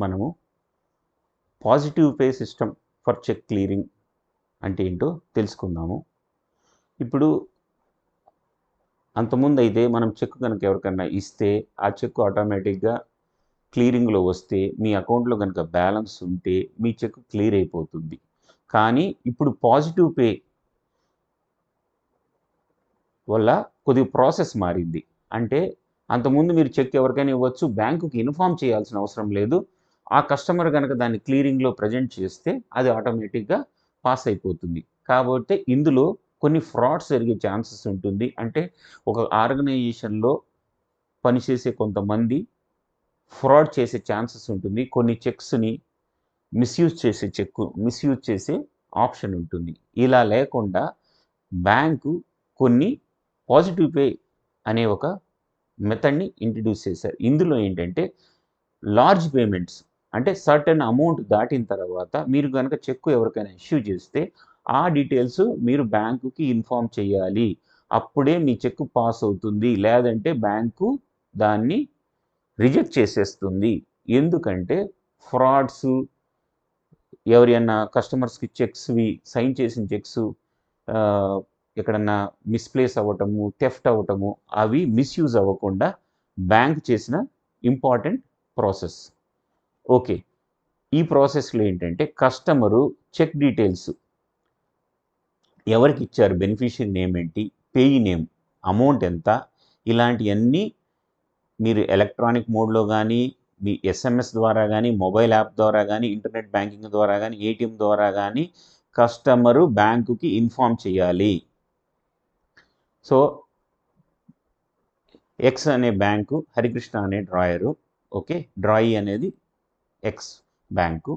మనము positive pay system for cheque clearing అంటే ఏంటో తెలుసుకుందాము. ఇప్పుడు అంతకుముందు అయితే మనం చెక్ కనుక ఎవరికన్నా ఇస్తే ఆ చెక్ ఆటోమేటిక్గా క్లియరింగ్లో వస్తే మీ అకౌంట్లో కనుక బ్యాలెన్స్ ఉంటే మీ చెక్ క్లియర్ అయిపోతుంది. కానీ ఇప్పుడు పాజిటివ్ పే వల్ల కొద్దిగా ప్రాసెస్ మారింది. అంటే అంతకుముందు మీరు చెక్ ఎవరికైనా ఇవ్వచ్చు, బ్యాంకుకి ఇన్ఫార్మ్ చేయాల్సిన అవసరం లేదు. ఆ కస్టమర్ కనుక దాన్ని క్లియరింగ్లో ప్రజెంట్ చేస్తే అది ఆటోమేటిక్గా పాస్ అయిపోతుంది. కాబట్టి ఇందులో కొన్ని ఫ్రాడ్స్ జరిగే ఛాన్సెస్ ఉంటుంది. అంటే ఒక ఆర్గనైజేషన్లో పనిచేసే కొంతమంది ఫ్రాడ్ చేసే ఛాన్సెస్ ఉంటుంది. కొన్ని చెక్స్ని మిస్యూజ్ చేసే ఆప్షన్ ఉంటుంది. ఇలా లేకుండా బ్యాంకు కొన్ని పాజిటివ్ పే అనే ఒక మెథడ్ని ఇంట్రడ్యూస్ చేశారు. ఇందులో ఏంటంటే లార్జ్ పేమెంట్స్ అంటే సర్టెన్ అమౌంట్ దాటిన తర్వాత మీరు కనుక చెక్ ఎవరికైనా ఇష్యూ చేస్తే ఆ డీటెయిల్స్ మీరు బ్యాంకుకి ఇన్ఫార్మ్ చేయాలి. అప్పుడే మీ చెక్ పాస్ అవుతుంది. లేదంటే బ్యాంకు దాన్ని రిజెక్ట్ చేసేస్తుంది. ఎందుకంటే ఫ్రాడ్స్ ఎవరైనా కస్టమర్స్కి చెక్స్వి సైన్ చేసిన చెక్స్ ఎక్కడన్నా మిస్ప్లేస్ అవ్వటము, థెఫ్ట్ అవ్వటము అవి మిస్యూజ్ అవ్వకుండా బ్యాంక్ చేసిన ఇంపార్టెంట్ ప్రాసెస్. ఓకే, ఈ ప్రాసెస్లో ఏంటంటే కస్టమరు చెక్ డీటెయిల్స్ ఎవరికి ఇచ్చారు, బెనిఫిషియరీ నేమ్ ఏంటి, పేయీ నేమ్, అమౌంట్ ఎంత, ఇలాంటివన్నీ మీరు ఎలక్ట్రానిక్ మోడ్లో కానీ మీ ఎస్ఎంఎస్ ద్వారా కానీ మొబైల్ యాప్ ద్వారా కానీ ఇంటర్నెట్ బ్యాంకింగ్ ద్వారా కానీ ఏటీఎం ద్వారా కానీ కస్టమరు బ్యాంకుకి ఇన్ఫార్మ్ చేయాలి. సో ఎక్స్ అనే బ్యాంకు, హరికృష్ణ అనే డ్రాయరు, ఓకే, డ్రాయి అనేది ఎక్స్ బ్యాంకు.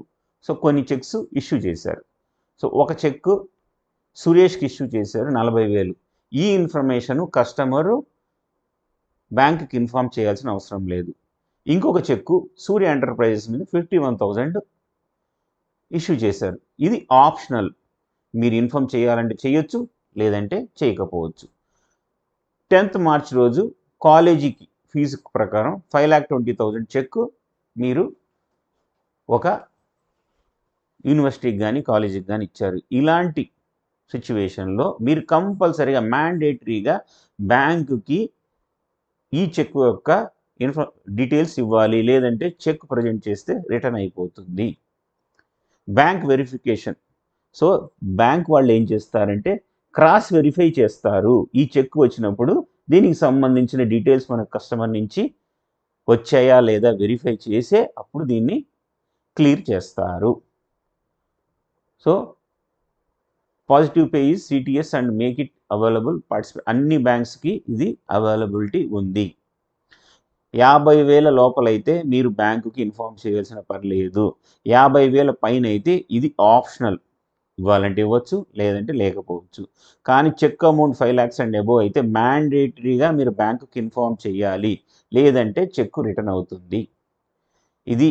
సో కొన్ని చెక్స్ ఇష్యూ చేశారు. సో ఒక చెక్ సురేష్కి ఇష్యూ చేశారు 40,000. ఈ ఇన్ఫర్మేషను కస్టమరు బ్యాంకుకి ఇన్ఫార్మ్ చేయాల్సిన అవసరం లేదు. ఇంకొక చెక్కు సూర్య ఎంటర్ప్రైజెస్ మీద 51,000 ఇష్యూ చేశారు. ఇది ఆప్షనల్. మీరు ఇన్ఫార్మ్ చేయాలంటే చేయొచ్చు, లేదంటే చేయకపోవచ్చు. 10th మార్చ్ రోజు కాలేజీకి ఫీజు ప్రకారం 5,20,000 చెక్ మీరు ఒక యూనివర్సిటీకి కానీ కాలేజీకి కానీ ఇచ్చారు. ఇలాంటి సిచ్యువేషన్లో మీరు కంపల్సరీగా మ్యాండేటరీగా బ్యాంకుకి ఈ చెక్ యొక్క డీటెయిల్స్ ఇవ్వాలి. లేదంటే చెక్ ప్రజెంట్ చేస్తే రిటర్న్ అయిపోతుంది. Bank verification. సో బ్యాంక్ వాళ్ళు ఏం చేస్తారంటే క్రాస్ వెరిఫై చేస్తారు. ఈ చెక్ వచ్చినప్పుడు దీనికి సంబంధించిన డీటెయిల్స్ మన కస్టమర్ నుంచి వచ్చాయా లేదా వెరిఫై చేసే అప్పుడు దీన్ని క్లియర్ చేస్తారు. So positive pay is CTS and make it available అన్ని బ్యాంక్స్కి ఇది అవైలబిలిటీ ఉంది. 50,000 లోపలైతే మీరు బ్యాంకుకి ఇన్ఫార్మ్ చేయాల్సిన పర్లేదు. 50,000 పైన అయితే ఇది ఆప్షనల్. ఇవ్వాలంటే ఇవ్వచ్చు, లేదంటే లేకపోవచ్చు. కానీ check amount 5 lakhs and above అయితే మ్యాండేటరీగా మీరు బ్యాంకుకి ఇన్ఫార్మ్ చేయాలి. లేదంటే చెక్ రిటర్న్ అవుతుంది. ఇది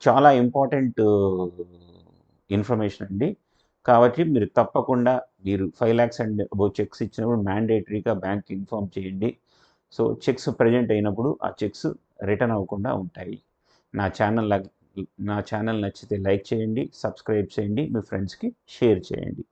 చాలా ఇంపార్టెంట్ ఇన్ఫర్మేషన్ అండి. కాబట్టి మీరు తప్పకుండా మీరు 5 lakhs అండ్ అబోవ్ చెక్స్ ఇచ్చినప్పుడు మ్యాండేటరీగా బ్యాంక్ ఇన్ఫార్మ్ చేయండి. సో చెక్స్ ప్రజెంట్ అయినప్పుడు ఆ చెక్స్ రిటర్న్ అవ్వకుండా ఉంటాయి. నా ఛానల్ నచ్చితే లైక్ చేయండి, సబ్స్క్రైబ్ చేయండి, మీ ఫ్రెండ్స్కి షేర్ చేయండి.